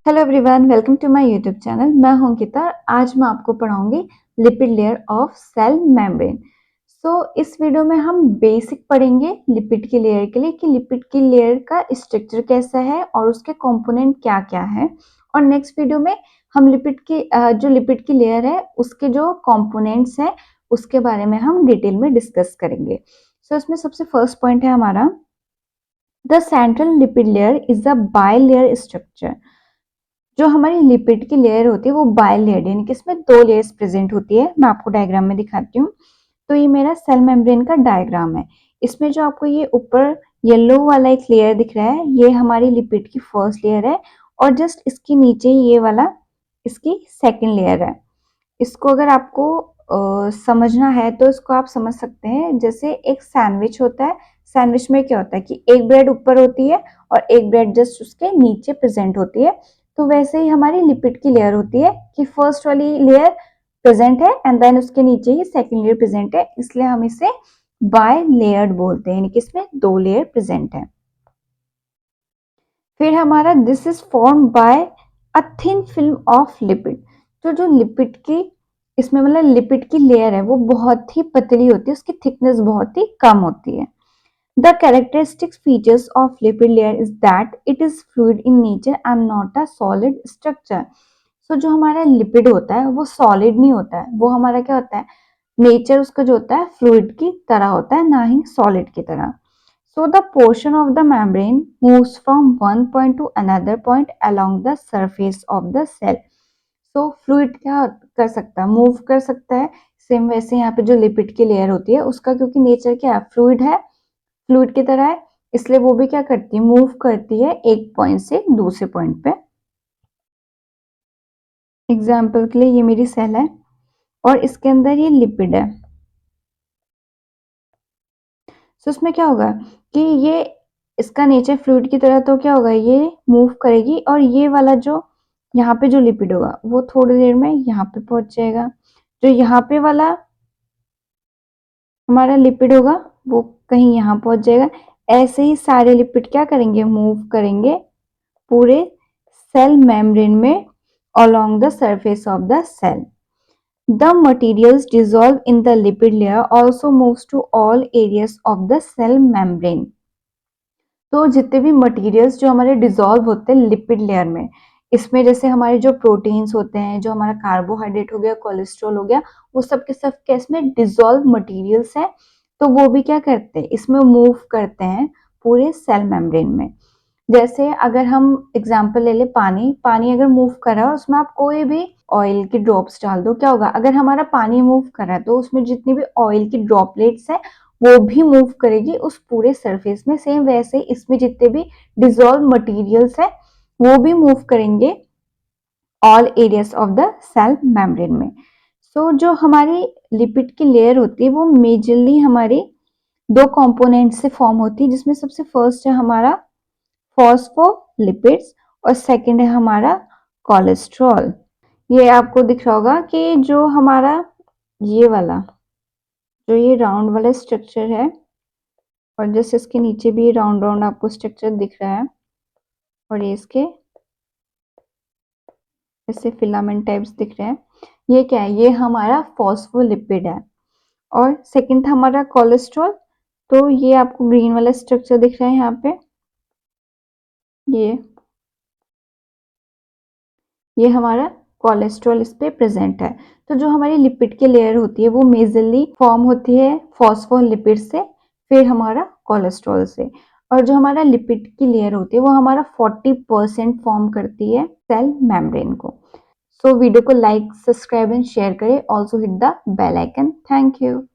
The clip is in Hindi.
Hello everyone, welcome to my YouTube channel. मैं हूं अंकिता। आज मैं आपको पढ़ाऊंगी lipid layer of cell membrane. इस वीडियो में हम बेसिक पढ़ेंगे लिपिड की लेयर के लिए कि लिपिड की लेयर का स्ट्रक्चर कैसा है और उसके कंपोनेंट क्या क्या है। और नेक्स्ट वीडियो में हम लिपिड की जो लिपिड की लेयर है उसके जो कंपोनेंट्स हैं उसके बारे में हम डिटेल में डिस्कस करेंगे। इसमें सबसे फर्स्ट पॉइंट है हमारा, the central lipid layer is a bilayer structure. जो हमारी लिपिड की लेयर होती है वो बाइलेयर्ड यानी कि इसमें दो लेयर्स प्रेजेंट होती है। मैं आपको डायग्राम में दिखाती हूँ। तो ये मेरा सेल मेम्ब्रेन का डायग्राम है। इसमें जो आपको ये ऊपर येलो वाला एक लेयर दिख रहा है ये हमारी लिपिड की फर्स्ट लेयर है और जस्ट इसके नीचे ये वाला इसकी सेकेंड लेयर है। इसको अगर आपको समझना है तो इसको आप समझ सकते हैं जैसे एक सैंडविच होता है। सैंडविच में क्या होता है कि एक ब्रेड ऊपर होती है और एक ब्रेड जस्ट उसके नीचे प्रेजेंट होती है। तो वैसे ही हमारी लिपिड की लेयर होती है कि फर्स्ट वाली लेयर प्रेजेंट है एंड देन उसके नीचे ही सेकेंड लेयर प्रेजेंट है, इसलिए हम इसे बाय लेयर्ड बोलते हैं, यानी कि इसमें दो लेयर प्रेजेंट है। फिर हमारा this is form by a thin film of lipid. तो जो लिपिड की इसमें मतलब लिपिड की लेयर है वो बहुत ही पतली होती है, उसकी थिकनेस बहुत ही कम होती है। The characteristic features of lipid layer is that it is fluid in nature and not a solid structure. जो हमारा लिपिड होता है वो सॉलिड नहीं होता है, वो हमारा क्या होता है, नेचर उसका जो होता है फ्लूइड की तरह होता है, ना ही सॉलिड की तरह। The portion of the membrane moves from one point to another point along the surface of the cell. Fluid क्या कर सकता है, मूव कर सकता है। सेम वैसे यहाँ पे जो लिपिड की लेयर होती है उसका क्योंकि नेचर क्या है, फ्लूइड है, फ्लूइड की तरह है, इसलिए वो भी क्या करती है, मूव करती है एक पॉइंट से दूसरे पॉइंट पे। एग्जाम्पल के लिए ये मेरी सेल है और इसके अंदर ये लिपिड है। उसमें क्या होगा कि ये इसका नेचर फ्लूइड की तरह, तो क्या होगा ये मूव करेगी और ये वाला जो यहाँ पे जो लिपिड होगा वो थोड़ी देर में यहाँ पे पहुंच जाएगा। जो यहाँ पे वाला हमारा लिपिड होगा वो कहीं यहाँ पहुंच जाएगा। ऐसे ही सारे लिपिड क्या करेंगे, मूव करेंगे पूरे सेल मेम्ब्रेन में along the surface of the cell. The materials dissolved in the lipid layer also moves to all areas of the cell membrane. तो जितने भी मटेरियल्स जो हमारे डिजोल्व होते हैं लिपिड लेयर में, इसमें जैसे हमारे जो प्रोटीन्स होते हैं, जो हमारा कार्बोहाइड्रेट हो गया, कोलेस्ट्रॉल हो गया, वो सब के सब क्या इसमें डिजोल्व मटेरियल्स हैं। तो वो भी क्या करते हैं, इसमें मूव करते हैं पूरे सेल मेम्ब्रेन में। जैसे अगर हम एग्जाम्पल ले ले, पानी पानी अगर मूव कर रहा है और उसमें आप कोई भी ऑयल की ड्रॉप्स डाल दो, क्या होगा, अगर हमारा पानी मूव कर रहा है तो उसमें जितनी भी ऑयल की ड्रॉपलेट्स है वो भी मूव करेगी उस पूरे सरफेस में। सेम वैसे इसमें जितने भी डिजोल्व मटेरियल्स है वो भी मूव करेंगे all areas of the cell membrane में। जो हमारी लिपिड की लेयर होती है वो मेजरली हमारी दो कंपोनेंट से फॉर्म होती है, जिसमें सबसे फर्स्ट है हमारा फॉस्फोलिपिड्स और सेकंड है हमारा कोलेस्ट्रॉल। ये आपको दिख रहा होगा कि जो हमारा ये वाला जो ये राउंड वाला स्ट्रक्चर है और जैसे इसके नीचे भी राउंड राउंड आपको स्ट्रक्चर दिख रहा है और ये इसके ऐसे फिलामेंट टाइप्स दिख रहे हैं, ये क्या है, ये हमारा फॉस्फोलिपिड है। और सेकंड था हमारा कोलेस्ट्रॉल। तो ये आपको ग्रीन वाला स्ट्रक्चर दिख रहा है यहाँ पे, ये हमारा कोलेस्ट्रॉल इस पे प्रेजेंट है। तो जो हमारी लिपिड की लेयर होती है वो मेजरली फॉर्म होती है फॉस्फोलिपिड से, फिर हमारा कोलेस्ट्रॉल से। और जो हमारा लिपिड की लेयर होती है वो हमारा 40% फॉर्म करती है सेल मेम्ब्रेन को। वीडियो को लाइक, सब्सक्राइब एंड शेयर करें। Also hit the bell icon. Thank you.